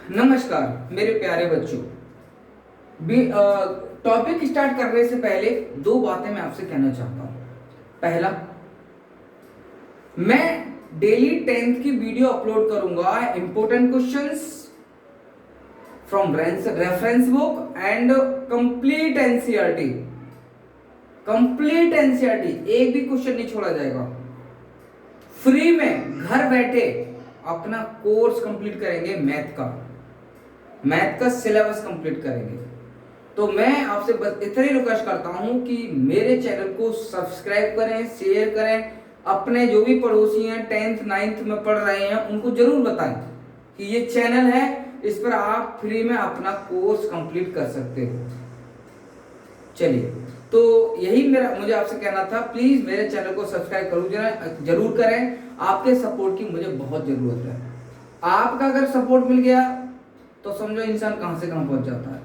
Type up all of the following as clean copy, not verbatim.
नमस्कार मेरे प्यारे बच्चों। टॉपिक स्टार्ट करने से पहले दो बातें मैं आपसे कहना चाहता हूं। पहला, मैं डेली 10th की वीडियो अपलोड करूंगा, important questions from reference book and complete NCERT. Complete NCERT, एक भी क्वेश्चन नहीं छोड़ा जाएगा। फ्री में घर बैठे अपना कोर्स कंप्लीट करेंगे, मैथ का सिलेबस कंप्लीट करेंगे। तो मैं आपसे बस इतना ही रिक्वेस्ट करता हूं कि मेरे चैनल को सब्सक्राइब करें, शेयर करें, अपने जो भी पड़ोसी हैं 10th 9th में पढ़ रहे हैं उनको जरूर बताएं कि ये चैनल है, इस पर आप फ्री में अपना कोर्स कंप्लीट कर सकते हो। चलिए, तो यही मुझे आपसे कहना था। प्लीज मेरे चैनल को सब्सक्राइब जरूर करें, आपके सपोर्ट की मुझे बहुत जरूरत है। आपका अगर सपोर्ट मिल गया तो समझो इंसान कहां से कहां पहुंच जाता है।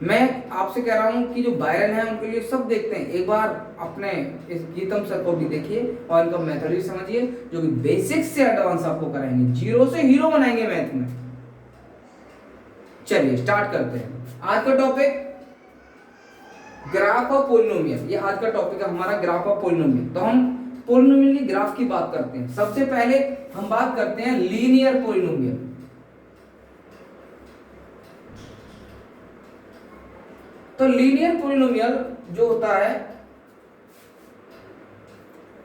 मैं आपसे कह रहा हूं कि जो वायरल है उनके लिए सब देखते हैं, एक बार अपने इस गीतम सर को भी देखिए और इनका मेथड भी समझिए, जो कि बेसिक से एडवांस आपको कराएंगे, जीरो से हीरो बनाएंगे मैथ में। चलिए स्टार्ट करते हैं। आज का टॉपिक ग्राफ ऑफ पॉलिनोमियल, ये आज का टॉपिक है हमारा, ग्राफ ऑफ पॉलिनोमियल। तो हम पॉलिनोमियल की ग्राफ की बात करते हैं। सबसे पहले हम बात करते हैं लीनियर पॉलिनोमियल। तो लीनियर पॉलिनोमियल जो होता है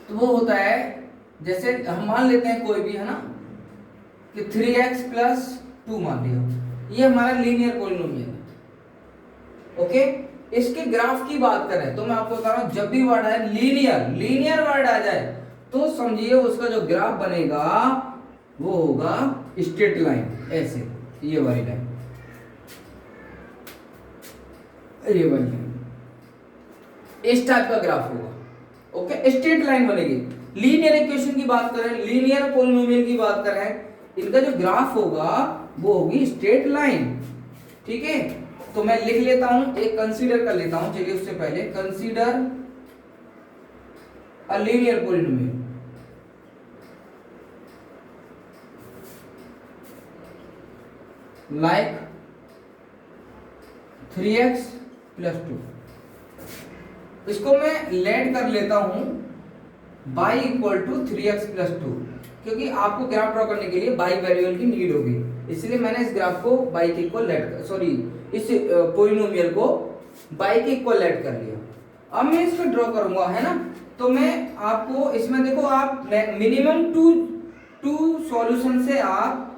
तो वो होता है, जैसे हम मान लेते हैं कोई भी, है ना, कि 3x प्लस 2 मान लिया, ये हमारा लीनियर पॉलिनोमियल है। ओके, इसके ग्राफ की बात करें तो मैं आपको बता रहा हूं, जब भी वर्ड है लीनियर वर्ड आ जाए तो समझिए उसका जो ग्राफ बनेगा वो होगा स्ट्रेट लाइन, ऐसे ये वाली लाइन, ये वाली लाइन, इस टाइप का ग्राफ होगा। ओके, स्ट्रेट लाइन बनेगी। लीनियर इक्वेशन की बात करें, लीनियर पॉलिनोमियल की बात करें, इनका जो ग्राफ होगा वो होगी स्ट्रेट लाइन। ठीक है, तो मैं लिख लेता हूं, एक कंसीडर कर लेता हूं। चलिए उससे पहले consider a linear polynomial. Like 3x plus 2, इसको मैं लेट कर लेता हूं y equal to 3x plus 2, क्योंकि आपको ग्राफ ड्रॉ करने के लिए y वेरिएबल की नीड होगी, इसलिए मैंने इस ग्राफ को y के इक्वल इस पॉलिनोमियल को y के इक्वल लेट कर लिया। अब मैं इसको ड्रॉ करूंगा, है ना, तो मैं आपको इसमें देखो, आप मिनिमम टू सॉल्यूशन से आप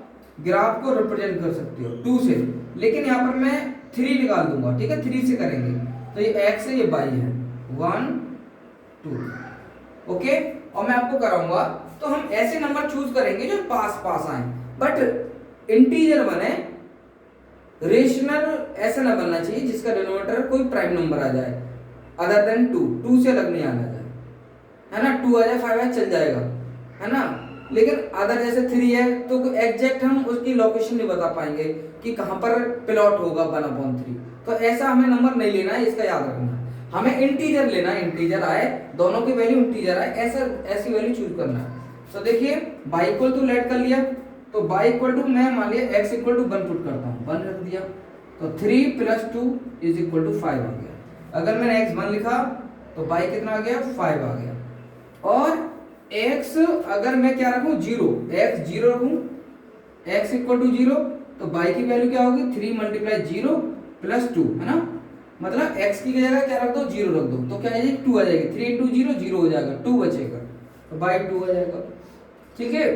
ग्राफ को रिप्रेजेंट कर सकते हो, 2 से, लेकिन यहाँ पर मैं 3 निकाल दूंगा। ठीक है, 3 से करेंगे तो ये x है, ये y है, 1 2। ओके, और मैं आपको कराऊंगा तो हम ऐसे नंबर चूज करेंगे जो पास पास आए, बट इंटीजर बने, रेशनल ऐसा ना बनना चाहिए जिसका डिनोमिनेटर कोई प्राइम नंबर आ जाए अदर देन 2 से अलग नहीं आना जाए, है ना। 2 आ जाए, 5 आ चल जाएगा, है ना, लेकिन अदर जैसे 3 है तो एग्जैक्ट हम उसकी लोकेशन नहीं बता पाएंगे कि कहां पर प्लॉट होगा 1/3। तो ऐसा हमें नंबर नहीं लेना है, इसका याद रखना है। हमें इंटीजर लेना है, इंटीजर आए, दोनों की वैल्यू इंटीजर आए, ऐसी वैल्यू चूज करना है। तो देखिए y इक्वल टू लेट कर लिया, तो y इक्वल टू मैं मान लिया x इक्वल टू 1 पुट करता हूँ, 1 रख दिया, तो 3 प्लस 2 इज इक्वल टू 5 आ गया। अगर मैंने x 1 लिखा तो y कितना आ गया, 5 आ गया। और x अगर मैं क्या रखूं, 0, x 0 रखूं, x इक्वल टू 0, तो y की वैल्यू क्या होगी, 3 मल्टीप्लाई 0 प्लस 2, है ना, मतलब x की जगह क्या रख दो, 0 रख दो, तो क्या आ जाएगी, 2 आ जाएगी। 3 इंटू 0 0 हो जाएगा, 2 बचेगा, तो y 2 आ जाएगा। ठीक है,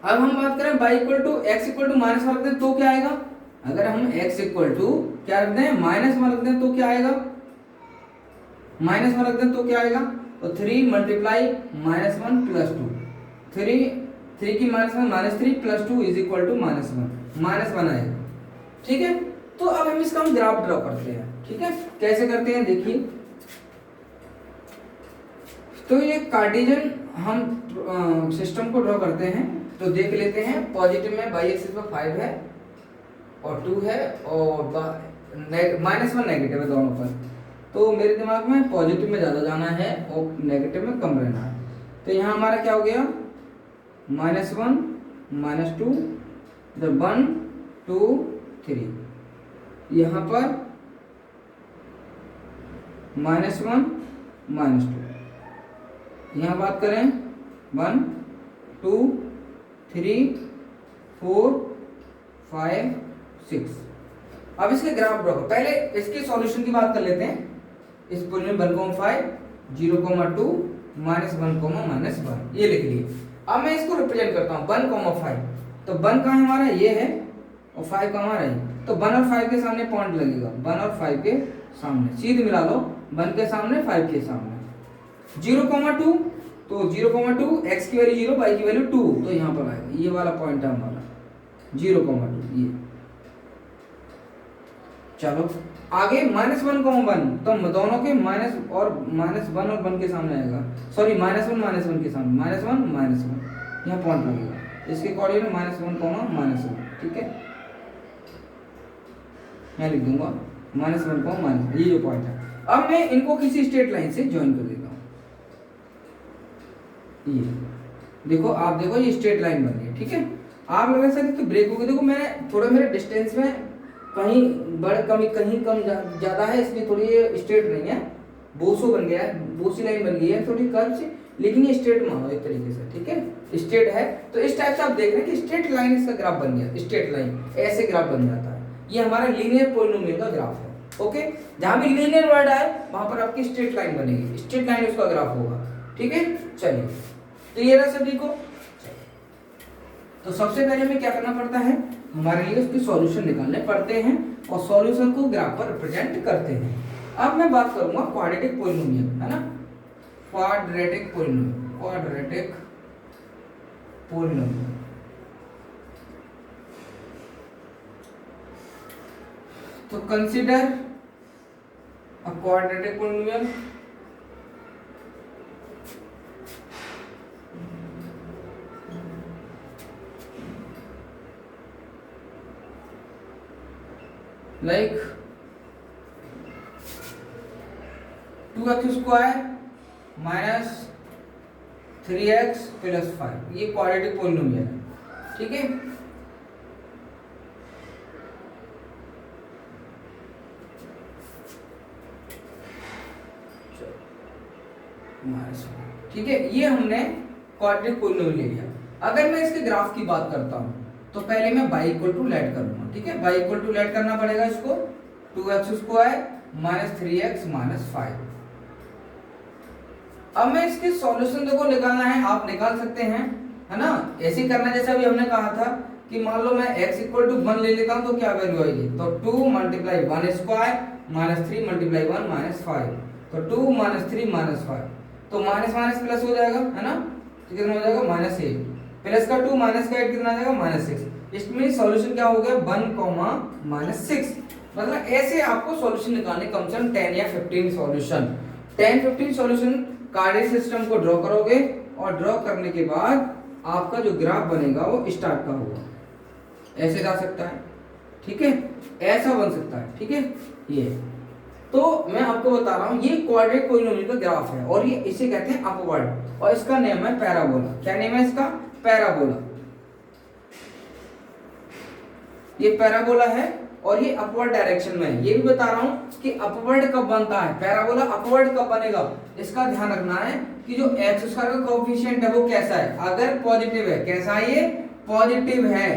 अब हम बात करें y equal to x equal to -1 रख दें तो क्या आएगा। अगर हम x इक्वल टू क्या रख दें, -1 रख दें तो क्या आएगा, -1 रख दें तो क्या आएगा, तो 3 मल्टीप्लाई -1 प्लस 2, 3 की -1 -3 प्लस 2 इज इक्वल टू -1 आएगा। ठीक है, तो अब हम इसका ग्राफ ड्रॉ करते हैं। ठीक है, कैसे करते हैं देखिए, तो ये कार्टेशियन हम सिस्टम को ड्रॉ करते हैं। तो देख लेते हैं, पॉजिटिव में y एक्सिस पर 5 है और 2 है और -1 नेगेटिव है दोनों पर, तो मेरे दिमाग में पॉजिटिव में ज़्यादा जाना है और नेगेटिव में कम रहना है। तो यहाँ हमारा क्या हो गया, -1 -2 इधर 1 2 3, यहाँ पर -1 -2, यहाँ बात करें 1 2 3 4 5 6। अब इसके ग्राफ ड्रॉ करो। पहले इसके सॉल्यूशन की बात कर लेते हैं। इस पॉइंट में 1,5 0,2 -1, ये लिख लिए। अब मैं इसको रिप्रेजेंट करता हूँ 1,5, तो 1 कहाँ हमारा ये है और 5 का हमारा है, तो 1 और 5 के सामने पॉइंट लगेगा, 1 और 5 के सामने सीधे मिला लो, 1 के सामने 5 के सामने। 0,2, तो 0,2 x की वैल्यू 0, y की वैल्यू 2, तो यहाँ पर आएगा, ये वाला पॉइंट है हमारा 0,2 ये। चलो आगे -1,1, तो दोनों के -1 और 1 के सामने आएगा, सॉरी -1 के सामने, -1 यहाँ पॉइंट लगेगा, इसके कोऑर्डिनेट -1, ठीक है, मैं लिख दूंगा -1, ये जो पॉइंट है। अब मैं इनको किसी स्ट्रेट लाइन से ज्वाइन कर देता हूँ। ये देखो, आप देखो ये स्ट्रेट लाइन बन गई, ठीक है। आप लगा सकते तो ब्रेक हो गई, देखो मैंने थोड़ा मेरे डिस्टेंस में कहीं बड़ कमी कहीं कम ज्यादा है, इसलिए थोड़ी ये स्ट्रेट नहीं है, बोसो बन गया है, बोसी लाइन बन गई है थोड़ी कर्व से, लेकिन ये स्ट्रेट मानो एक तरीके से, ठीक है, स्ट्रेट है। तो इस टाइप से आप देख रहे हैं कि स्ट्रेट लाइन इसका ग्राफ बन गया, स्ट्रेट लाइन ऐसे ग्राफ बन जाता है। ये हमारा लीनियर पॉलिनोमियल का ग्राफ है। ओके, जहां भी लीनियर वर्ड आए वहां पर आपकी स्ट्रेट लाइन बनेगी, स्ट्रेट लाइन उसका ग्राफ होगा, ठीक है। चलिए क्लियर है सभी को। तो सबसे पहले हमें क्या करना पड़ता है, हमारे लिए उसके सॉल्यूशन निकालने पड़ते हैं और सॉल्यूशन को ग्राफ पर रिप्रेजेंट करते हैं। अब मैं बात करूंगा क्वाड्रेटिक पॉलिनोमियल, है ना, क्वाड्रेटिक पॉलिनोमियल। तो consider a quadratic polynomial like 2x square minus 3x plus 5, ये क्वाड्रेटिक पॉलिनोमियल है, ठीक है। ठीक है, ये हमने क्वाड्रेटिक पॉलिनोमियल ले लिया। अगर मैं इसके ग्राफ की बात करता हूं तो पहले मैं y इक्वल टू लेट करूंगा, ठीक है, y इक्वल टू लेट करना पड़ेगा इसको, 2x square minus 3x minus 5। अब मैं इसके सॉल्यूशन देखो निकालना है, आप निकाल सकते हैं, है ना, ऐसे करना जैसा अभी हमने कहा था कि मान लो मैं x इक्वल टू 1 ले लेता हूं तो क्या वैल्यू आएगी, तो 2 multiply 1 square minus 3 multiply 1 minus 5, तो 2 माइनस 3 माइनस 5, तो माइनस माइनस प्लस हो जाएगा, है ना, तो कितना हो जाएगा -8, प्लस का 2 माइनस का 8 कितना आ जाएगा -6। इसमें सॉल्यूशन क्या हो गया 1, -6। मतलब ऐसे आपको सॉल्यूशन निकालने कम से कम 10 या 15 सॉल्यूशन, 10-15 सॉल्यूशन कार्डिक सिस्टम को ड्रॉ करोगे और ड्रॉ करने के बाद आपका जो ग्राफ बनेगा वो स्टार्ट का होगा, ऐसे जा सकता है, ठीक है, ऐसा बन सकता है, ठीक है। ये तो मैं आपको बता रहा हूं ये क्वाड्रेटिक पॉलिनोमियल का ग्राफ है और ये इसे कहते हैं अपवर्ड और इसका नेम है पैराबोला। क्या नेम है इसका? पैराबोला। ये पैराबोला है और ये अपवर्ड डायरेक्शन में है। ये भी बता रहा हूं कि अपवर्ड कब बनता है, पैराबोला अपवर्ड कब बनेगा, इसका ध्यान रखना है कि जो एक्स स्क्वायर का कोएफिशिएंट है वो कैसा है, अगर पॉजिटिव है, कैसा है ये, पॉजिटिव है,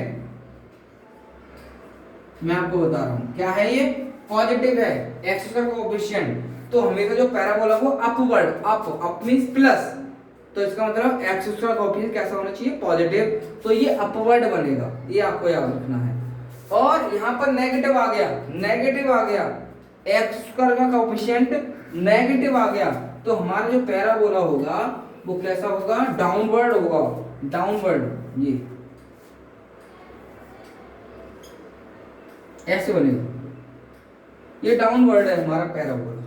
मैं आपको बता रहा हूं क्या है, ये पॉजिटिव है एक्स स्क्वायर का कोएफिशिएंट, तो हमेशा जो पैराबोला वो अपवर्ड, अप मींस प्लस, तो इसका मतलब एक्स स्क्वायर का कोएफिशिएंट कैसा होना चाहिए, पॉजिटिव, तो ये अपवर्ड बनेगा, ये आपको याद रखना है। और यहां पर नेगेटिव आ गया, नेगेटिव आ गया, एक्स स्क्वायर का कोएफिशिएंट नेगेटिव आ गया, तो हमारा जो पैराबोला होगा वो कैसा होगा, डाउनवर्ड होगा, डाउनवर्ड, ये ऐसे बनेगा, ये डाउनवर्ड है हमारा पैराबोला।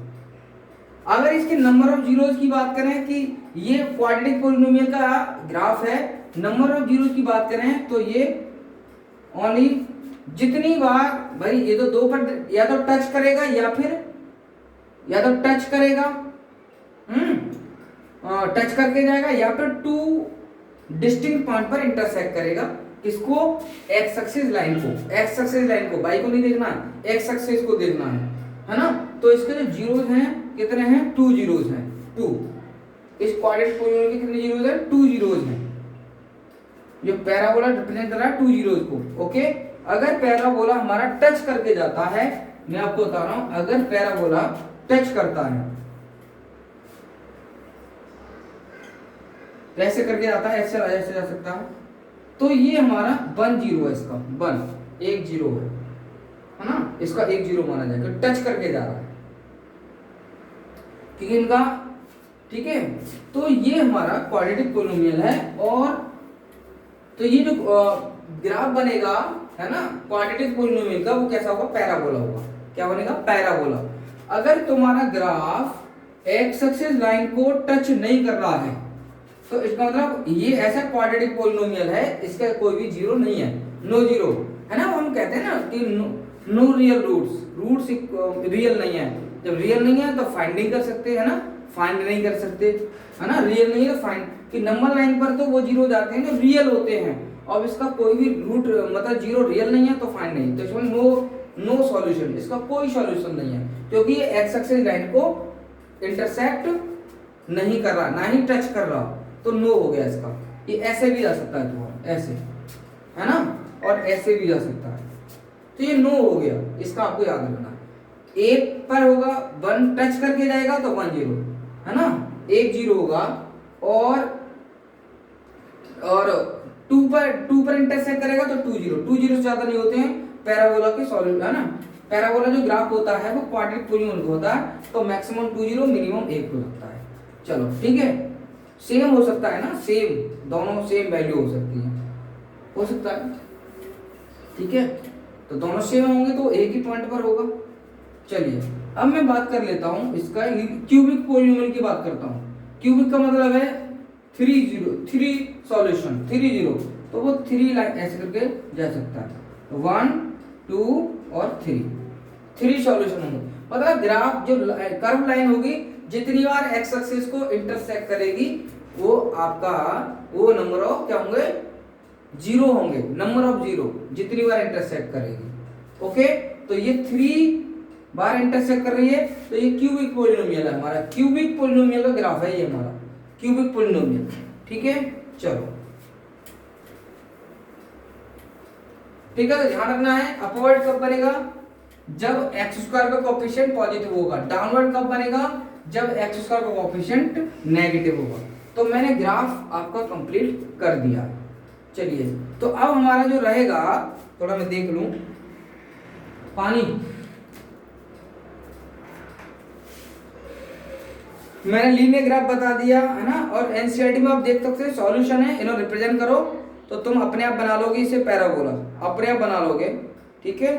अगर इसके नंबर ऑफ जीरोस की बात करें कि ये क्वाड्रेटिक पॉलिनोमियल का ग्राफ है, नंबर ऑफ जीरोस की बात करें तो ये ओनली जितनी बार, भाई ये तो दो पर या तो टच करेगा या तो टच करेगा, टच करके जाएगा या फिर टू डिस्टिंक्ट पॉइंट पर इंटरसेक्ट करेगा, किसको? एक्स एक्सिस लाइन को, एक्स एक्सिस लाइन को, वाई को नहीं देखना, एक्स एक्सिस को देखना है ना। तो इसके जो जीरोस हैं कितने हैं? 2 जीरोस हैं, 2। इस क्वाड्रेटिक पॉलिनोमियल के कितने जीरोस हैं? 2 जीरोस हैं। जो पैराबोला रिप्रेजेंट कर रहा है 2 जीरोस को। ओके, अगर पैराबोला हमारा टच करके जाता है, मैं आपको बता रहा हूं, अगर पैराबोला टच करता है, ऐसे करके जाता है, ऐसे जा सकता है, तो ये हमारा 1 जीरो है, इसका 1 जीरो है ना, इसका 1 जीरो माना जाएगा, टच करके जा रहा है, क्योंकि इनका, ठीक है। तो ये हमारा क्वाड्रेटिक पॉलिनोमियल है। और तो ये जो ग्राफ बनेगा है ना क्वाड्रेटिक पॉलिनोमियल का, वो कैसा होगा? पैराबोला होगा। क्या बनेगा? पैराबोला। अगर तुम्हारा ग्राफ एक्स एक्सिस लाइन को टच नहीं कर रहा है, तो इसका मतलब ये ऐसा क्वाड्रेटिक पॉलिनोमियल है, इसका कोई भी जीरो नहीं है, नो जीरो है ना। हम कहते हैं ना कि नो रियल रूट्स रियल नहीं है। जब रियल नहीं है तो फाइंड नहीं कर सकते, है ना, फाइंड नहीं कर सकते, है ना। रियल नहीं है तो फाइंड, कि नंबर लाइन पर तो वो जीरो जाते हैं जो रियल होते हैं, और इसका कोई भी रूट मतलब जीरो रियल नहीं है तो फाइंड नहीं, तो इसमें नो सॉल्यूशन, इसका कोई सॉल्यूशन नहीं है, क्योंकि ये एक्स एक्सिस लाइन को इंटरसेक्ट नहीं कर रहा, ना ही टच कर रहा, तो नो हो गया इसका। ये ऐसे भी जा सकता है तुम्हारा, ऐसे, है ना, और ऐसे भी जा सकता है, तो ये नो हो गया, इसका आपको याद रखना है। एक पर होगा 1 टच करके जाएगा तो 1 जीरो, है ना, 1 जीरो होगा, और 2 पर इंटरसेक्ट करेगा तो 2 जीरो, 2 जीरो से ज्यादा नहीं होते हैं पैराबोला के सॉल्यूशन, है ना। पैराबोला जो ग्राफ होता है वो क्वाड्रेटिक पॉलिनोमियल होता है, तो मैक्सिमम 2 जीरो, मिनिमम 1 हो सकता है। चलो ठीक है, सेम हो सकता है ना, सेम, दोनों सेम वैल्यू हो सकती है, हो सकता है, ठीक है। तो दोनों सेम होंगे तो एक ही पॉइंट पर होगा। चलिए अब मैं बात कर लेता हूं इसका क्यूबिक पॉलिनोमियल की बात करता हूं। क्यूबिक का मतलब है 3 सॉल्यूशन, 3 जीरो, तो वो 3 लाइन ऐसे करके जा सकता है, 1 2 और 3 सॉल्यूशन होंगे। मतलब ग्राफ जो कर्व लाइन होगी, जितनी बार एक्स एक्सिस को इंटरसेक्ट करेगी, वो आपका वो नंबर ऑफ क्या होंगे? जीरो होंगे, नंबर ऑफ जीरो, जितनी बार इंटरसेक्ट करेगी। ओके, तो ये 3 बार इंटरसेक्ट कर रही है, तो ये क्यूबिक पॉलिनोमियल है हमारा, क्यूबिक पॉलिनोमियल का ग्राफ है ये हमारा क्यूबिक पॉलिनोमियल, ठीक है। चलो ठीक है, तो ध्यान रखना है, अपवर्ड कब बनेगा? जब एक्स स्क्वायर का कोएफिशिएंट पॉजिटिव होगा। डाउनवर्ड कब बनेगा? जब एक्स स्क्वायर का कोएफिशिएंट नेगेटिव होगा। तो मैंने ग्राफ आपका कंप्लीट कर दिया। चलिए, तो अब हमारा जो रहेगा, थोड़ा मैं देख लूं, पानी, मैंने लीनियर ग्राफ बता दिया है ना, और एनसीईआरटी में आप देख सकते हैं सॉल्यूशन है, इन्हें रिप्रेजेंट करो, तो तुम अपने आप बना लोगे इसे पैराबोला, अपने आप बना लोगे, ठीक है।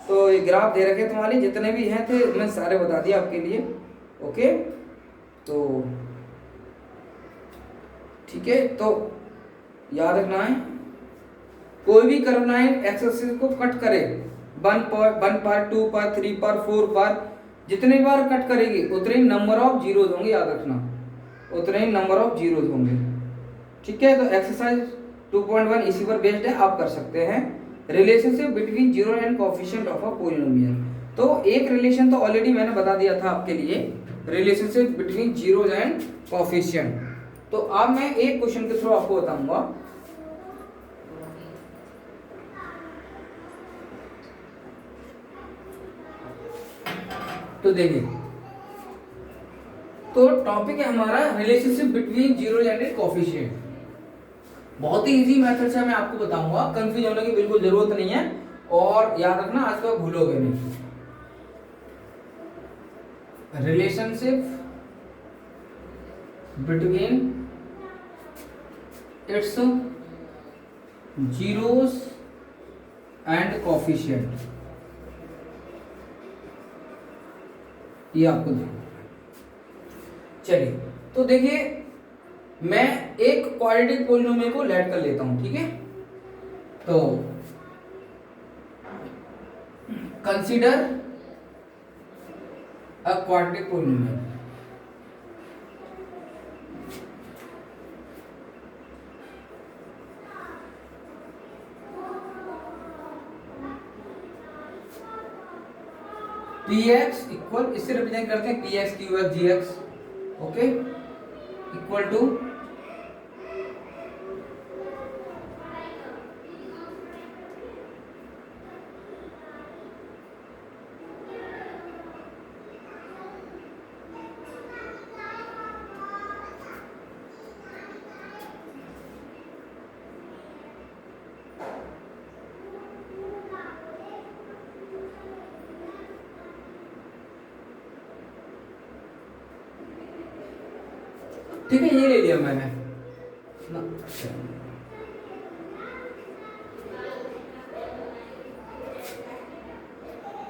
तो ये ग्राफ दे रखे तुम्हारे जितने भी हैं थे, मैं सारे बता दिया आपके लिए। ओके, तो ठीक है, तो याद रखना है, कोई भी कर्व लाइन एक्स एक्सिस को कट करे 1 पर 2 पर 3 पर 4 पर, जितने बार कट करेगी उतने ही नंबर ऑफ जीरोज होंगे, याद रखना, उतने ही नंबर ऑफ जीरोज होंगे, ठीक है। तो एक्सरसाइज 2.1 इसी पर बेस्ड है, आप कर सकते हैं। Relationship between zero and coefficient of a polynomial. तो एक रिलेशन तो ऑलरेडी मैंने बता दिया था आपके लिए, relationship between zero and coefficient. तो अब मैं एक क्वेश्चन के थ्रू आपको बताऊंगा। तो देखिए, तो टॉपिक है हमारा relationship between zero and coefficient. बहुत ही इजी मेथड से मैं आपको बताऊंगा, कंफ्यूज होने की बिल्कुल जरूरत नहीं है, और याद रखना आज तक भूलोगे नहीं। Relationship between its zeros and coefficient, ये आपको देखो। चलिए, तो देखिए, मैं एक क्वाड्रेटिक पॉलिनोमियल को लेट कर लेता हूं, ठीक है। तो consider a quadratic polynomial, p x equal, इससे रिप्रेजेंट करते हैं p x q x g x, okay, equal to ठीक है, ये ले लिया मैंने ना।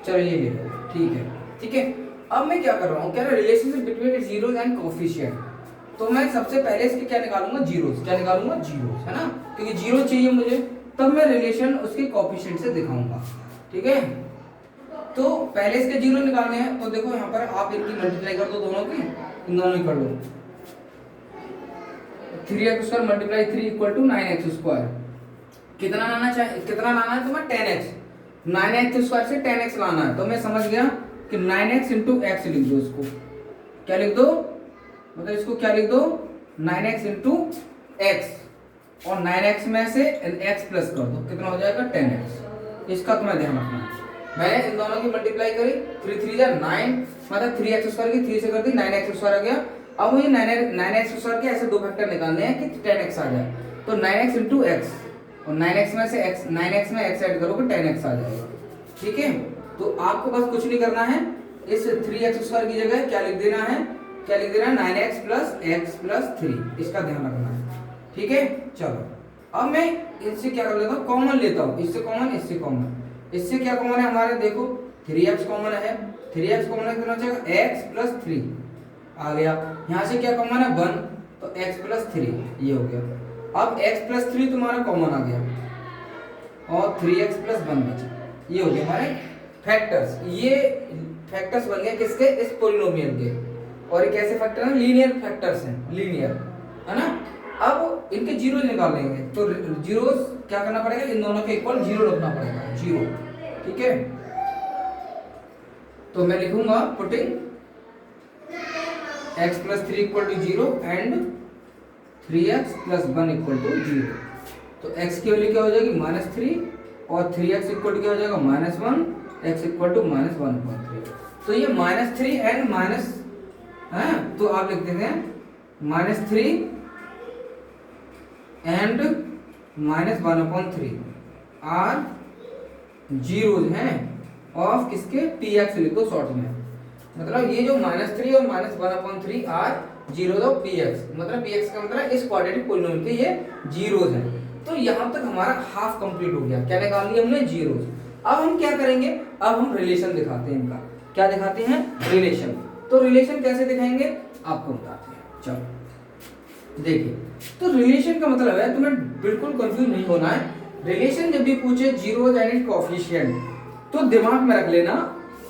चलो ये ले लो, ठीक है, ठीक है। अब मैं क्या कर रहा हूँ, कह रहा है relationship between zeros and coefficient, तो मैं सबसे पहले इसके क्या निकालूंगा, जीरोस, क्या निकालूंगा, जीरोस, है ना, क्योंकि जीरो चाहिए मुझे, तब मैं रिलेशन उसके कोफिशिएंट से दिखाऊंगा, ठीक है। तो पहले इसके जीरो निकालने हैं, तो देखो यहाँ पर आप इनकी मल्टीप्लाई कर दो, दोनों की, इन दोनों की कर लो, 3x² multiply 3 equal to 9x², कितना लाना चाहिए, कितना लाना है तुम्हें, 10x, 9x² से 10x लाना है, तो मैं समझ गया कि 9x इंटू एक्स लिख दो, इसको क्या लिख दो, मतलब इसको क्या लिख दो, 9x इंटू एक्स, और 9x में से x प्लस कर दो, कितना हो जाएगा, 10x। इसका तुम्हें ध्यान रखना है, मैंने इन दोनों की मल्टीप्लाई करी, 3 3 जा 9, मतलब 3x² की 3 से कर दी, 9x² आ गया। अब मुझे 9x² के ऐसे दो फैक्टर निकालने हैं कि 10x आ जाए, तो 9x इंटू एक्स, और 9x में से x, 9x में x ऐड करोगे 10x आ जाएगा, ठीक है। तो आपको बस कुछ नहीं करना है, इस 3x² की जगह क्या लिख देना है, क्या लिख देना है, 9x प्लस x प्लस 3, इसका ध्यान रखना है, ठीक है। चलो अब मैं इससे क्या कर लेता हूँ, कॉमन लेता हूँ, इससे कॉमन, इससे कॉमन, इससे क्या कॉमन है हमारे, देखो 3x कॉमन है, 3x कॉमन है, कितना चाहिए, x प्लस 3 आ गया, यहाँ से क्या कॉमन है, 1, तो x प्लस 3, ये हो गया। अब x प्लस 3 तुम्हारा कॉमन आ गया, और 3x प्लस 1 बचा, ये हो गया हमारे फैक्टर्स, ये फैक्टर्स बन गए किसके, इस पोलिनोमियल के, और ये कैसे फैक्टर हैं, लीनियर फैक्टर्स हैं, लीनियर, है ना। अब इनके जीरो निकाल लेंगे, तो जीरोस क्या करना पड़ेगा, इन दोनों के इक्वल जीरो रखना पड़ेगा, जीरो, ठीक है। तो मैं लिखूंगा putting x plus 3 equal to 0 and 3x plus 1 equal to 0, तो x की वैल्यू क्या हो जाएगी, -3, और 3x इक्वल टू क्या हो जाएगा, -1, x इक्वल टू -1.3, तो ये -3 एंड माइनस है, तो आप लिख देते हैं -3 एंड -1/3 आर जीरोज हैं ऑफ किसके, px लिख दो शॉर्ट में, मतलब ये जो -3 और -1/3 आर जीरोज ऑफ px, मतलब px का मतलब इस क्वाड्रेटिक पोलिनोमियल के ये जीरोज हैं। तो यहाँ तक हमारा हाफ कंप्लीट हो गया, क्या निकाल लिया हमने, जीरोज। अब हम क्या करेंगे, अब हम रिलेशन दिखाते हैं इनका, क्या दिखाते हैं, रिलेशन। तो रिलेशन कैसे दिखाएंगे आपको बताते हैं, चलो देखिए। तो रिलेशन का मतलब है, तुम्हें बिल्कुल कंफ्यूज नहीं होना है, रिलेशन जब भी पूछे जीरोज एंड इट कोएफिशिएंट, तो दिमाग में रख लेना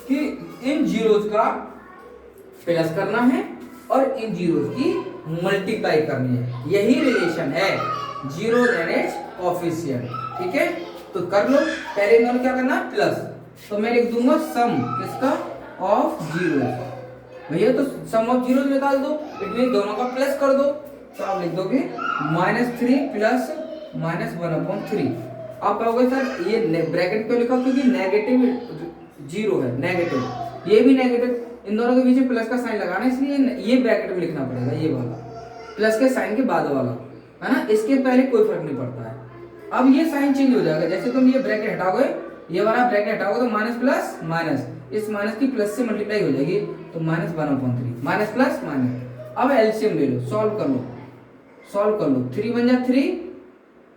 कि इन जीरोज का प्लस करना है और इन जीरोज की मल्टीप्लाई करनी है, यही रिलेशन है जीरोज एंड इट्स कोएफिशिएंट, ठीक है। तो कर लो, पहले इन्होंने क्या करना, प्लस, तो मैं लिख दूंगा सम किसका, ऑफ जीरोज, भैया तो सम ऑफ जीरोज निकाल दो, इट मीन दोनों का प्लस कर दो, तो आप लिख दोगे -3 प्लस -1/3। आप कहोगे सर ये ब्रैकेट क्यों लिखा, क्योंकि नेगेटिव जीरो है, नेगेटिव, ये भी नेगेटिव, इन दोनों के बीच प्लस का साइन लगाना, इसलिए ये ब्रैकेट में लिखना पड़ेगा, ये वाला प्लस के साइन के बाद वाला, है ना, इसके पहले कोई फर्क नहीं पड़ता है। अब ये साइन चेंज हो जाएगा, जैसे तुम ये ब्रैकेट हटाओगे, ये वाला ब्रैकेट हटाओगे, तो माइनस प्लस माइनस, इस माइनस की प्लस से मल्टीप्लाई हो जाएगी, तो -1/3, माइनस प्लस माइनस। अब एलसीएम ले लो, सॉल्व कर लो, सॉल्व कर लो, 3 बन जा 3,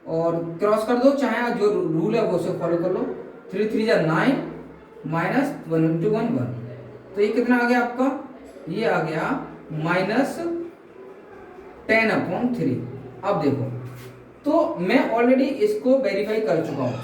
और क्रॉस कर दो, चाहे जो रूल है वो उसे फॉलो कर लो, 3 3 जा 9, -1 × 1 1, तो ये कितना आ गया आपका, ये आ गया -10/3। अब देखो, तो मैं ऑलरेडी इसको वेरीफाई कर चुका हूँ,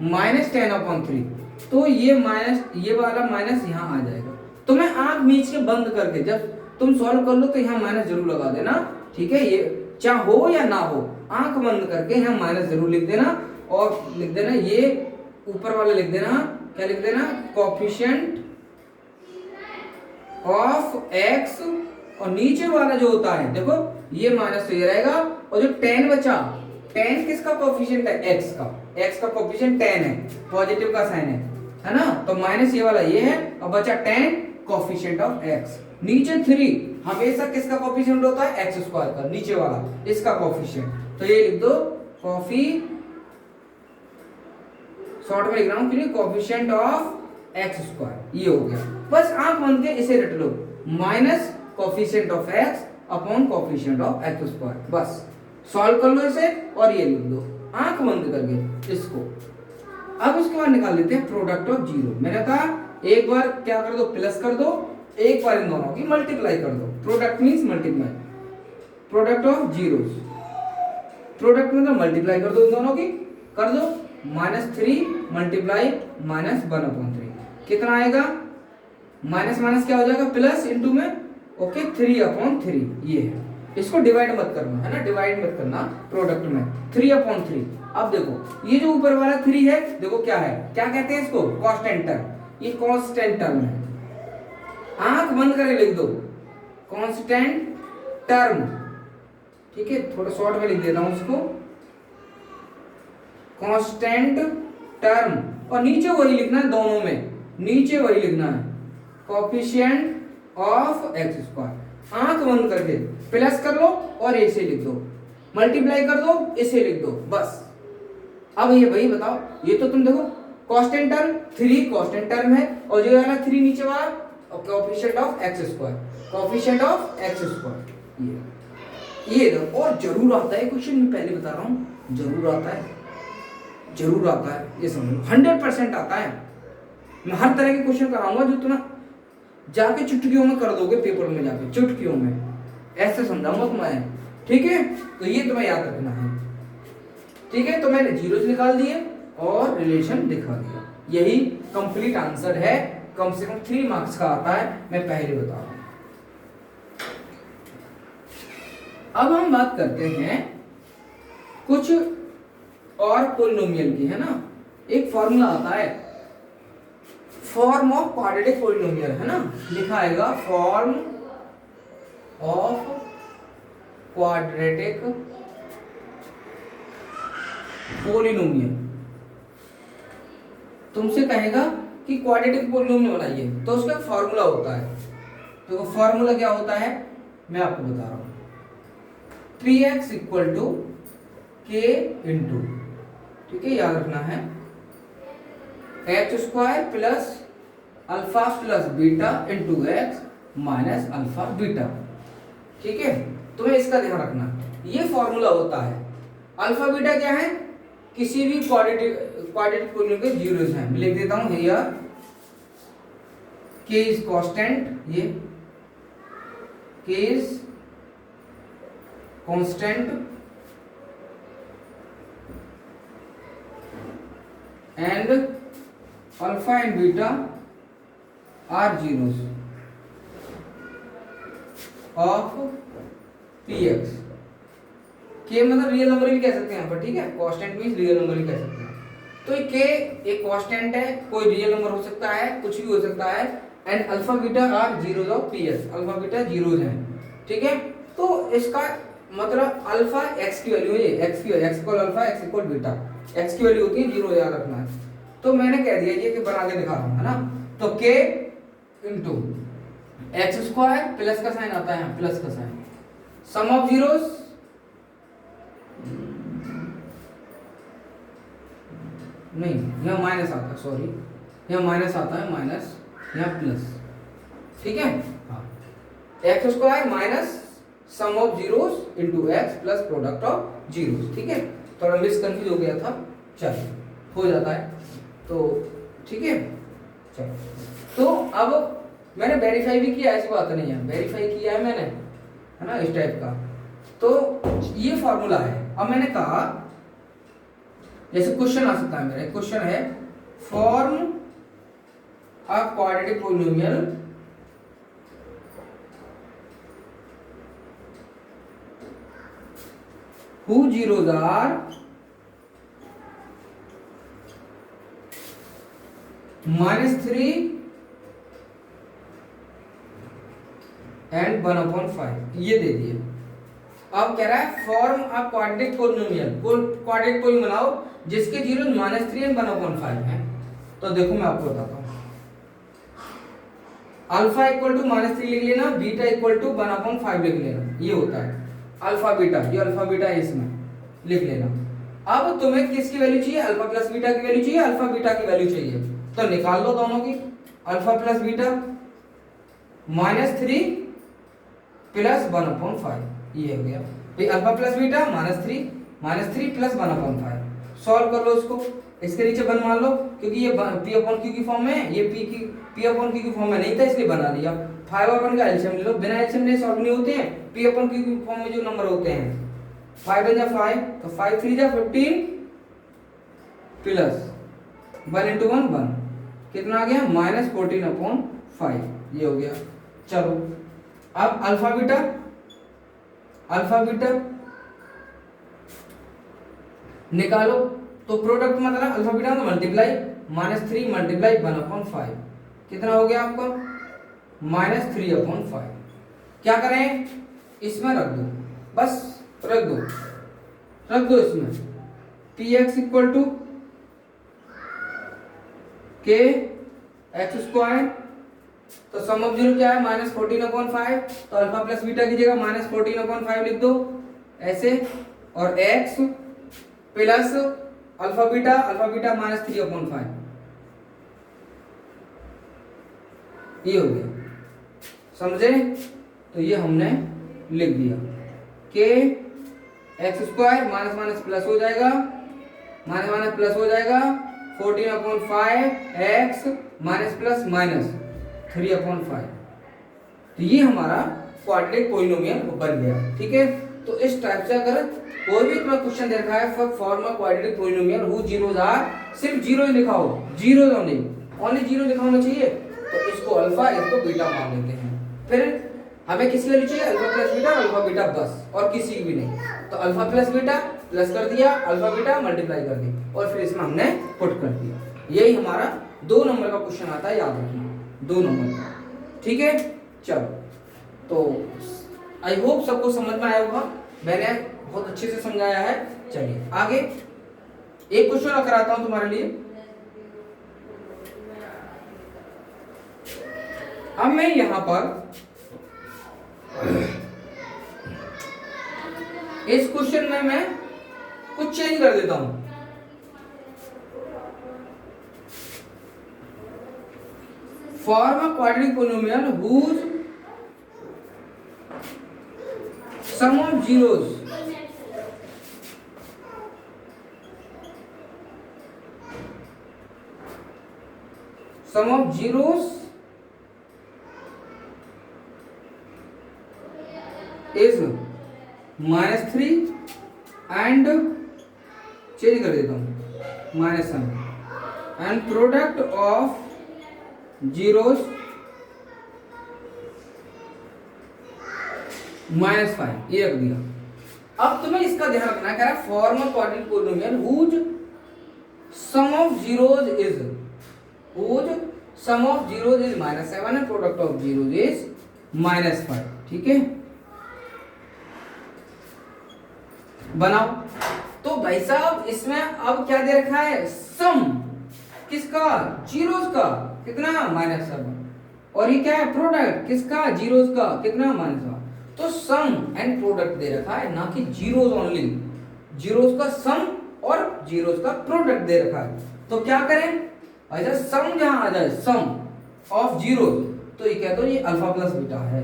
-10/3, तो ये माइनस, ये वाला माइनस यहाँ आ जाएगा, तो मैं आंख मीच के बंद करके जब तुम सॉल्व कर लो तो यहाँ माइनस जरूर लगा देना, ठीक है, ये चाहे हो या ना हो, आंख बंद करके यहाँ माइनस जरूर लिख देना, और लिख देना ये ऊपर वाला लिख देना, क्या लिख देना, कोएफिशिएंट ऑफ एक्स, और नीचे वाला जो होता है देखो ये माइनस तो ये रहेगा, और जो 10 बचा, 10 किसका कोफिशिएंट है, एक्स का, एक्स का कोफिशिएंट 10 है, पॉजिटिव का साइन है ना, तो माइनस ये वाला ये है, और बचा 10 कोफिशिएंट ऑफ एक्स। नीचे 3 हमेशा किसका कोफिशिएंट होता है, एक्स स्क्वायर का, नीचे वाला इसका कोफिशिएंट, तो ये लिख दो कॉफी, शॉर्ट में लिख रहा हूं फिर कोफिशिएंट ऑफ एक्स स्क्वायर, ये हो गया। बस आंख बंद के इसे रट लो, minus coefficient of x upon coefficient of x square, बस सॉल्व कर लो इसे और ये लिख दो आंख बंद करके इसको। अब उसके बाद निकाल लेते हैं प्रोडक्ट ऑफ जीरो। मैंने कहा एक बार क्या कर दो, प्लस कर दो, एक बार इन दोनों की मल्टीप्लाई कर दो, product means multiply, product of zeros, product मतलब मल्टीप्लाई कर दो इन दोनों की, कर दो -3 मल्टीप्लाई -1/3 कितना आएगा, माइनस माइनस क्या हो जाएगा प्लस इनटू में, ओके 3/3 ये है, इसको डिवाइड मत करना है ना, डिवाइड मत करना प्रोडक्ट में 3/3। अब देखो ये जो ऊपर वाला 3 है देखो क्या है, क्या कहते हैं इसको, कांस्टेंट टर्म, ये कांस्टेंट टर्म है, आंख बंद करके लिख दो कांस्टेंट टर्म, ठीक है, थोड़ा शॉर्ट में लिख देता हूं उसको, कांस्टेंट टर्म, और नीचे वही लिखना है, दोनों में नीचे वही लिखना है, कोफिशिएंट ऑफ एक्स स्क्वायर, आंख बंद करके प्लस कर लो और इसे लिख दो, मल्टीप्लाई कर दो इसे लिख दो, बस। अब ये भाई बताओ, ये तो तुम देखो कांस्टेंट टर्म 3 कांस्टेंट टर्म है, और जो वाला 3 नीचे वाला coefficient of x square, coefficient of x square, ये दो। और जरूर आता है क्वेश्चन, मैं पहले बता रहा हूं जरूर आता है, जरूर आता है, ये समझ लो 100% आता है। मैं हर तरह के क्वेश्चन कराऊंगा जो तुम्हें जाके चुटकियों में कर दोगे, पेपर में जाके चुटकियों में ऐसे समझाऊंगा तुम्हें, ठीक है, तो ये तुम्हें याद रखना है, ठीक है। तो मैंने जीरोस निकाल दिए और रिलेशन दिखा दिया, यही कंप्लीट आंसर है, कम से कम 3 मार्क्स का आता है, मैं पहले बता रहा हूं। अब हम बात करते हैं कुछ और पॉलिनोमियल की, है ना, एक फॉर्मूला आता है फॉर्म ऑफ क्वाड्रेटिक पॉलिनोमियल, है ना, लिखा आएगा फॉर्म ऑफ क्वाड्रेटिक पॉलिनोमियल। तुमसे कहेगा कि क्वाड्रेटिक पॉलिनोमियल बनाइए, तो उसका फॉर्मूला होता है, तो फॉर्मूला क्या होता है मैं आपको बता रहा हूं, 3x = k इंटू, ठीक है, याद रखना है, h² plus alpha plus beta into x minus alpha beta, ठीक है, तुम्हें इसका ध्यान रखना, ये फॉर्मूला होता है। अल्फा बीटा क्या है, किसी भी क्वाड्रेटिक पॉलिनोमियल के जीरोस हैं, लिख देता हूं हियर k इज कांस्टेंट, ये k is constant and alpha and beta are zeros of px, के मतलब रियल नंबर भी कह सकते हैं यहाँ पर, ठीक है, कांस्टेंट मींस रियल नंबर भी कह सकते हैं, तो ये k एक कांस्टेंट है, कोई रियल नंबर हो सकता है, कुछ भी हो सकता है, and alpha beta are zeros of px, alpha beta zeros हैं, ठीक है, तो इसका मतलब अल्फा x की वैल्यू है, x equal alpha, x equal beta, x की वैल्यू होती है 0, याद रखना है। तो मैंने कह दिया ये कि बना के दिखा रहा हूं, है ना, तो k इंटू x² प्लस का साइन आता है, प्लस का साइन, सम ऑफ जीरोस नहीं, यहां माइनस आता है, सॉरी यहां माइनस आता है, माइनस यहां प्लस, ठीक है, हाँ, x² minus sum of zeros into x plus product of zeros, ठीक है, थोड़ा मिस कंफ्यूज हो गया था, चलिए हो जाता है, तो ठीक है, चलो। तो अब मैंने वेरीफाई भी किया, ऐसी बात नहीं है, वेरीफाई किया है मैंने, है ना, इस टाइप का, तो ये फॉर्मूला है। अब मैंने कहा जैसे क्वेश्चन आ सकता है, मेरा क्वेश्चन है form of quadratic polynomial whose zeros are -3 1/5 ये दे दिए। अब कह रहा है form a quadratic polynomial, quadratic polynomial बनाओ जिसके जीरो -3 एंड 1/5 है। तो देखो मैं आपको बताता हूँ, अल्फा इक्वल टू -3 लिख लेना, बीटा इक्वल टू 1/5 लिख लेना, ये होता है अल्फा बीटा, ये अल्फा बीटा है इसमें लिख लेना। अब तुम्हें किसकी वैल्यू चाहिए, अल्फा प्लस बीटा की वैल्यू चाहिए, अल्फा बीटा की वैल्यू चाहिए, तो निकाल लो दोनों की, अल्फा प्लस बीटा -3 प्लस 1/5 ये हो गया भाई, alpha plus beta -3 plus 1/5। Solve कर लो इसको, इसके नीचे 1 मान लो क्योंकि ये p अपॉन q की फॉर्म में है, ये p अपॉन q की फॉर्म में नहीं था इसलिए बना लिया। 5 और 1 का एलसीएम ले लो, बिना एलसीएम ले सॉल्व नहीं होते हैं, p अपॉन q की फॉर्म में जो नंबर होते हैं 5 1 5 तो 5 3 15 प्लस 1 into 1 1 कितना आ गया -14/5 ये हो गया। चलो अब अल्फा बीटा निकालो, तो प्रोडक्ट मतलब अल्फा बीटा का मल्टीप्लाई -3 मल्टीप्लाई 1/5 कितना हो गया आपका -3/5। क्या करें, इसमें रख दो, बस रख दो इसमें px equal to k x square, तो सम ऑफ जीरो क्या है -14/5, तो अल्फा प्लस बीटा की जगह -14/5 लिख दो ऐसे, और x प्लस अल्फा बीटा -3/5 ये हो गया, समझे। तो ये हमने लिख दिया, k x square minus plus हो जाएगा, माइनस प्लस हो जाएगा 14/5 x माइनस प्लस -3/5। तो ये हमारा क्वाड्रेटिक पोलिनोमियल बन गया, ठीक है। तो इस टाइप से अगर कोई भी तुम्हें क्वेश्चन दे रखा है form of quadratic polynomial who zeros are, सिर्फ जीरो ही लिखा हो, जीरो ओनली जीरो लिखा होना चाहिए, तो इसको अल्फा इसको बीटा मान लेते हैं। फिर हमें किसकी वैल्यू चाहिए, alpha plus beta, alpha beta बस, और किसी की भी नहीं। तो अल्फा प्लस बीटा प्लस कर दिया, अल्फा बीटा मल्टीप्लाई कर दी, और फिर इसमें हमने पुट कर दिया। यही हमारा 2 नंबर का क्वेश्चन आता है, याद रखना 2 नंबर का, ठीक है। चलो तो आई होप सबको समझ में आया होगा, मैंने बहुत अच्छे से समझाया है। चलिए आगे एक क्वेश्चन और कराता हूं तुम्हारे लिए। अब मैं यहां पर इस क्वेश्चन में मैं कुछ चेंज कर देता हूं। Form a quadratic polynomial whose sum of zeros is -3 and change कर देता हूं -1 and product of zeros -5 ये रख दिया। अब तुम्हें इसका ध्यान रखना है, form of quadratic polynomial whose sum of zeros is -7 and product of zeros is -5, ठीक है। बनाओ, तो भाई साहब इसमें अब क्या दे रखा है, सम किसका, जीरोस का, कितना -7, और ये क्या है, प्रोडक्ट किसका, जीरोस का, कितना -1। तो सम एंड प्रोडक्ट दे रखा है, ना कि जीरोस ओनली, जीरोस का सम और जीरोस का प्रोडक्ट दे रखा है। तो क्या करें, अच्छा सम जहां आ जाए, सम ऑफ जीरोस, तो ये कह दो ये अल्फा प्लस बीटा है,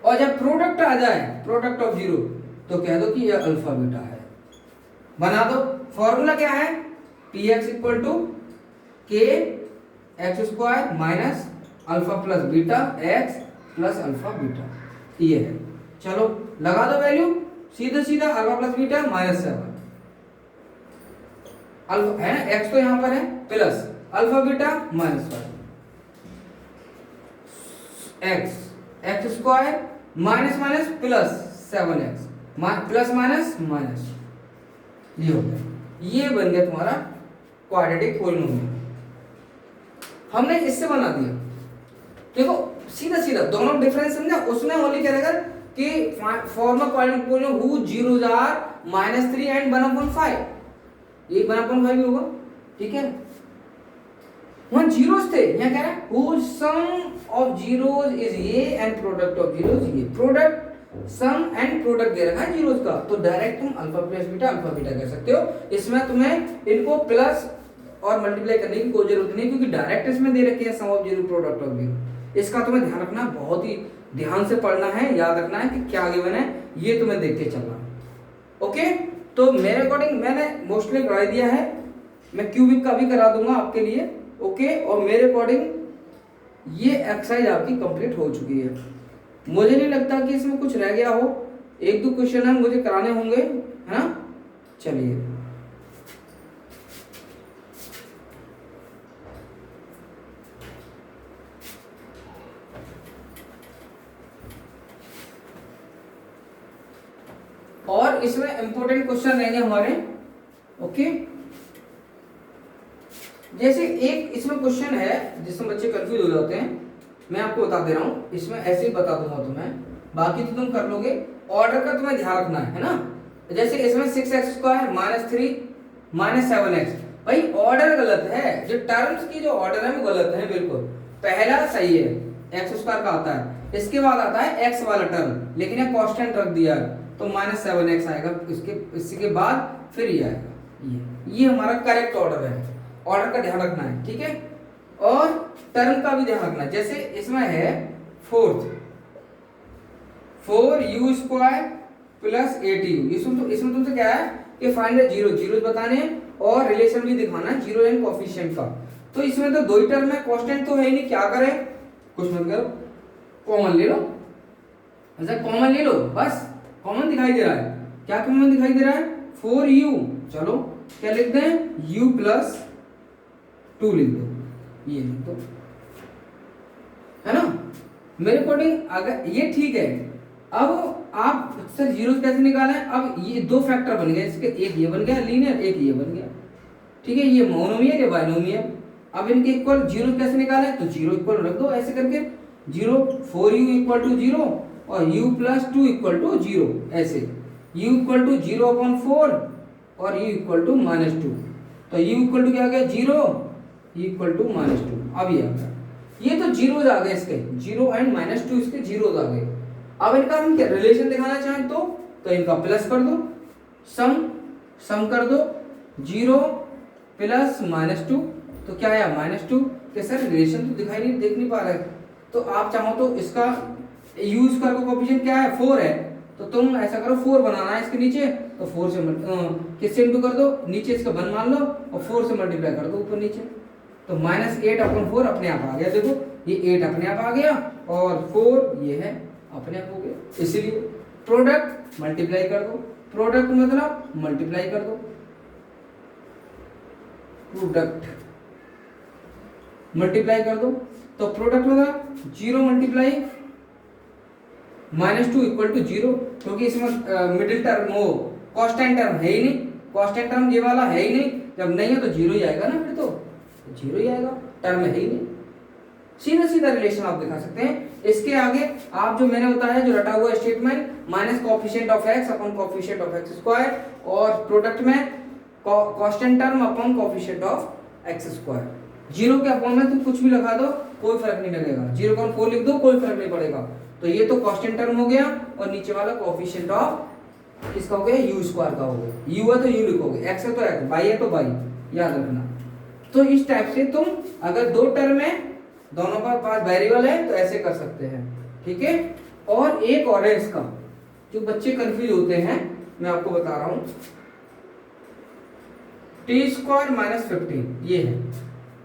और जब प्रोडक्ट आ जाए, प्रोडक्ट ऑफ जीरो, तो कह दो कि ये अल्फा बीटा है। बना दो, फॉर्मूला क्या है, px equal to k x square minus alpha plus beta x plus alpha beta, ये है। चलो लगा दो वैल्यू, सीधा अल्फा प्लस बीटा -7, अल्फा है ना, x तो यहां पर है, plus alpha beta -5 x square minus plus 7x plus minus ये हो गया, ये बन गया तुम्हारा क्वाड्रेटिक पोलिनोमियल। हमने इससे बना दिया, देखो सीधा सीधा दोनों डिफरेंस समझा, उसमें ओनली क्या रहेगा कि form a quadratic polynomial who zeros are -3 and 1/5, ये 1/5 ही होगा, ठीक है। वहां जीरोस थे, यहाँ क्या है whose sum of zeros is ये and product of zeros ये, प्रोडक्ट सम एंड प्रोडक्ट दे रखा है जीरोस का, तो डायरेक्ट तुम alpha plus beta alpha beta कर सकते हो। इसमें तुम्हें इनको प्लस और मल्टीप्लाई करने की कोई जरूरत नहीं, क्योंकि डायरेक्ट इसमें दे रखी है sum of zero product of zero. इसका तुम्हें ध्यान रखना, बहुत ही ध्यान से पढ़ना है, याद रखना है कि क्या गिवन है, ये तुम्हें देख के चलना। ओके, तो मेरे अकॉर्डिंग मैंने मोस्टली करा दिया है, मैं क्यूबिक का भी करा दूंगा आपके लिए। ओके, और मेरे अकॉर्डिंग ये एक्सरसाइज आपकी कंप्लीट हो चुकी है। मुझे नहीं लगता कि इसमें कुछ रह गया हो, एक दो क्वेश्चन है मुझे कराने होंगे, है ना। चलिए, और इसमें इंपॉर्टेंट क्वेश्चन रहेंगे हमारे। ओके, जैसे एक इसमें क्वेश्चन है जिसमें बच्चे कंफ्यूज हो जाते हैं, मैं आपको बता दे रहा हूं, इसमें ऐसे ही बता दूंगा तुम्हें, बाकी तो तुम कर लोगे। ऑर्डर का तुम्हें ध्यान रखना है ना। जैसे इसमें 6x² -3 -7x, भाई ऑर्डर गलत है, जो टर्म्स की जो ऑर्डर है वो गलत है बिल्कुल। पहला सही है, x² का आता है, इसके बाद आता है x वाला टर्म, लेकिन ये कांस्टेंट रख दिया है तो -7x आएगा, इसके बाद फिर ये आएगा। ये हमारा करेक्ट ऑर्डर है, ऑर्डर का ध्यान रखना है, ठीक है। और टर्म का भी ध्यान रखना है, जैसे इसमें है 4u² + 8u, इसमें तुमसे क्या है कि फाइंड द जीरो, जीरोस बताने और रिलेशन भी दिखाना है जीरो एंड कोएफिशिएंट का। तो इसमें तो दो ही टर्म है, कांस्टेंट तो है ही नहीं, क्या करें, कुछ मत करो, कॉमन ले लो, ऐसा कॉमन ले लो, बस कॉमन दिखाई दे रहा है, क्या कॉमन दिखाई दे रहा है 4u, चलो क्या लिखते हैं u + 2 लिख दो, ये लिख दो, है ना। मेरे अकॉर्डिंग अगर ये ठीक है, अब आप सर जीरो कैसे निकालें, अब ये दो फैक्टर बन गए इसके, एक ये बन गया लीनियर, एक ये बन गया, ठीक है, ये मोनोमियल या बाइनोमियल। अब इनके इक्वल जीरो कैसे निकालें, तो जीरो इक्वल रख दो ऐसे करके, 4u = 0 और u + 2 = 0, ऐसे u = 0/4 और u = -2, तो u = क्या आ गया 0, u = -2, अब ये आ गया, ये तो जीरोज आ गए इसके, 0 एंड -2 इसके जीरोज आ गए। अब इनका हम क्या रिलेशन दिखाना चाहें तो इनका प्लस कर दो, सम कर दो, 0 + -2, तो क्या आया -2, कि सर रिलेशन तो दिखाई नहीं, देख नहीं पा रहे, तो आप चाहो तो इसका यूज कर कोएफिशिएंट क्या है 4 है, तो तुम ऐसा करो 4 बनाना है इसके नीचे, तो 4 से किससे इंटू कर दो, नीचे इसका 1 मान लो और 4 से मल्टीप्लाई कर दो ऊपर नीचे, तो -8/4 अपने आप आ गया, देखो ये 8 अपने आप आ गया और 4 ये है अपने आप हो गया। इसलिए प्रोडक्ट मल्टीप्लाई कर दो, प्रोडक्ट मतलब मल्टीप्लाई कर दो, प्रोडक्ट मल्टीप्लाई कर दो, तो प्रोडक्ट मतलब 0 × -2 = 0, क्योंकि इसमें मिडिल टर्म हो कांस्टेंट टर्म है ही नहीं, कांस्टेंट टर्म ये वाला है ही नहीं, जब नहीं है तो 0 ही आएगा ना, फिर तो 0 ही आएगा, टर्म है ही नहीं, सीधा सीधा रिलेशन आप दिखा सकते हैं। इसके आगे आप जो मैंने बताया जो रटा हुआ statement -coefficient of x / coefficient of x², और प्रोडक्ट में constant term upon coefficient of x², 0 के अपॉन में तुम कुछ भी लगा दो कोई फर्क नहीं लगेगा, 0.4 लिख दो कोई फर्क नहीं पड़ेगा, तो ये तो कांस्टेंट टर्म हो गया और नीचे वाला कोएफिशिएंट ऑफ किसका हो गया u² का हो गया, u है तो u लिखोगे, x है तो x, y है तो y, याद रखना। तो इस टाइप से तुम अगर दो टर्म है दोनों का पास वेरिएबल है तो ऐसे कर सकते हैं, ठीक है। और एक और है इसका, जो बच्चे कंफ्यूज होते हैं मैं आपको बता रहा हूं, t² - 15 ये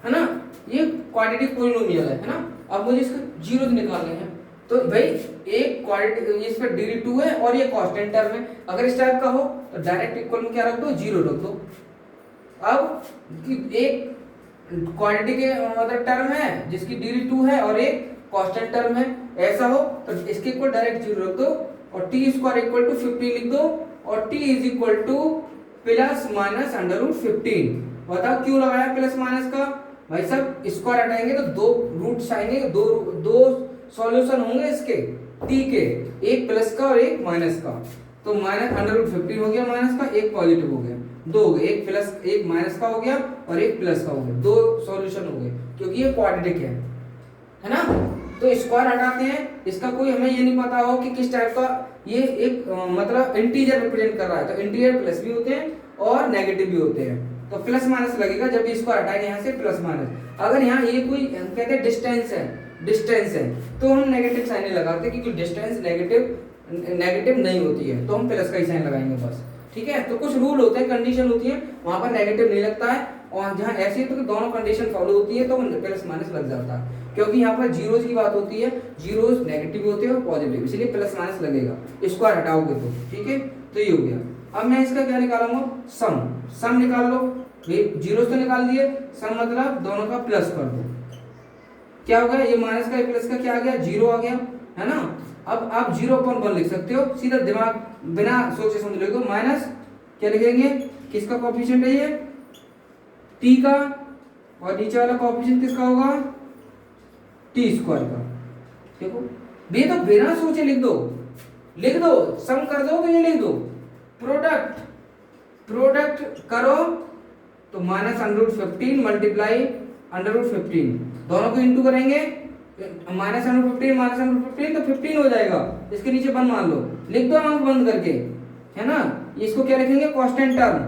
है ना, ये क्वाड्रेटिक पॉलिनोमियल है ना। अब मुझे इसका जीरो निकालने हैं, तो भाई एक क्वाड्रेटिक, इस पर डिग्री 2 है और ये कांस्टेंट टर्म है, अगर इस टाइप का हो तो डायरेक्ट इक्वल में क्या रख दो 0 रख दो। अब एक क्वाड्रेटिक मतलब टर्म है जिसकी डिग्री 2 है और एक कांस्टेंट टर्म है, ऐसा हो तो इसके इक्वल डायरेक्ट 0 रख दो और t² = 15 लिख दो और t = ±√15। बताओ क्यों लगाया प्लस माइनस का, भाई साहब स्क्वायर हटाएंगे तो दो रूट्स आएंगे, दो सॉल्यूशन होंगे इसके टी के, एक प्लस का और एक माइनस का। तो माइनस √15 हो गया माइनस का, एक पॉजिटिव हो गया, दो हो गए, एक प्लस एक माइनस का हो गया और एक प्लस का हो गया, दो सॉल्यूशन हो गए क्योंकि ये क्वाड्रेटिक है ना। तो स्क्वायर हटाते हैं, इसका कोई हमें ये नहीं पता हो कि किस टाइप का ये एक मतलब इंटीजर रिप्रेजेंट कर रहा है। तो इंटीजर प्लस भी होते हैं और नेगेटिव भी होते हैं, तो प्लस माइनस लगेगा जब भी इसको हटाएंगे यहाँ से प्लस माइनस। अगर यहाँ ये कोई कहते हैं डिस्टेंस है तो हम नेगेटिव साइन नहीं लगाते क्योंकि डिस्टेंस नेगेटिव नहीं होती है, तो हम प्लस का ही साइन लगाएंगे बस, ठीक है। तो कुछ रूल होते हैं, कंडीशन होती है, वहां पर नेगेटिव नहीं लगता है, और जहाँ ऐसे तो दोनों कंडीशन फॉलो होती है तो प्लस माइनस लग जाता है, क्योंकि यहाँ पर जीरोस की बात होती है, जीरोस नेगेटिव होते हैं और पॉजिटिव, इसलिए प्लस माइनस लगेगा, स्क्वायर हटाओगे तो, ठीक है। तो ये हो गया। अब मैं इसका क्या निकालूंगा, सम निकाल लो, जीरोस तो निकाल दिए, सम मतलब दोनों का प्लस कर दो, क्या हो गया, ये माइनस का प्लस का क्या आ गया, जीरो आ गया, है ना। अब आप 0/1 लिख सकते हो, सीधा दिमाग बिना सोचे समझ लो, माइनस क्या लिखेंगे, किसका कोएफिशिएंट है ये, टी का, और नीचे वाला कोएफिशिएंट किसका होगा, t² का। देखो ये तो बिना सोचे लिख दो, सम कर दो तो ये लिख दो, प्रोडक्ट करो तो -√15 मल्टीप्लाई √15, दोनों को इंटू करेंगे, -√15 तो 15 हो जाएगा, इसके नीचे 1 मान लो, लिख दो आंख बंद करके, है ना। इसको क्या लिखेंगे, कांस्टेंट टर्म,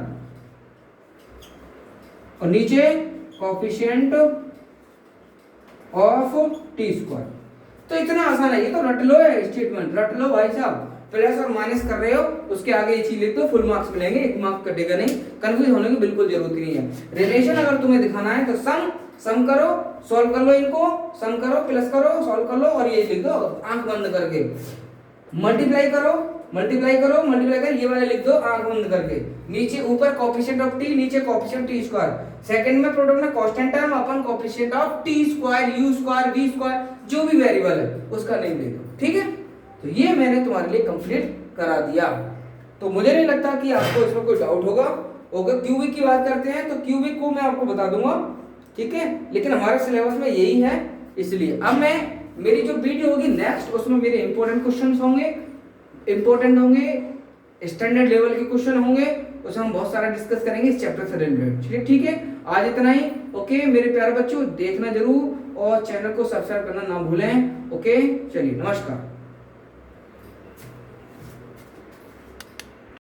और नीचे कोएफिशिएंट ऑफ t²। तो इतना आसान है, ये तो रट लो है स्टेटमेंट, रट लो भाई साहब, प्लस और माइनस कर रहे हो उसके आगे ये चीज लिख दो, फुल मार्क्स मिलेंगे, 1 मार्क्स कटेगा नहीं, कंफ्यूज होने की बिल्कुल जरूरत नहीं है। रिलेशन अगर तुम्हें दिखाना है तो सम करो, सॉल्व कर लो, इनको सम करो, प्लस करो, सॉल्व कर लो, और ये लिख दो आंख बंद करके, मल्टीप्लाई कर ये वाला लिख दो आंख बंद करके, नीचे ऊपर कोएफिशिएंट ऑफ t, नीचे कोएफिशिएंट t², सेकंड में प्रोडक्ट में constant term upon coefficient of t², u², v², जो भी वेरिएबल है उसका नेम ले दो, ठीक है। तो ये मैंने तुम्हारे लिए कंप्लीट करा दिया, तो मुझे नहीं लगता कि आपको इसमें कोई डाउट होगा। क्यूबिक की बात करते हैं तो क्यूबिक को मैं आपको बता दूंगा, ठीक है, लेकिन हमारे सिलेबस में यही है, इसलिए अब मेरी जो वीडियो होगी नेक्स्ट, उसमें मेरे इंपॉर्टेंट क्वेश्चंस होंगे, स्टैंडर्ड लेवल के क्वेश्चन होंगे, उसमें हम बहुत सारा डिस्कस करेंगे इस चैप्टर से रिलेटेड, ठीक है। आज इतना ही, ओके मेरे प्यारे बच्चों, देखना जरूर और चैनल को सब्सक्राइब करना ना भूलें, ओके। चलिए, नमस्कार।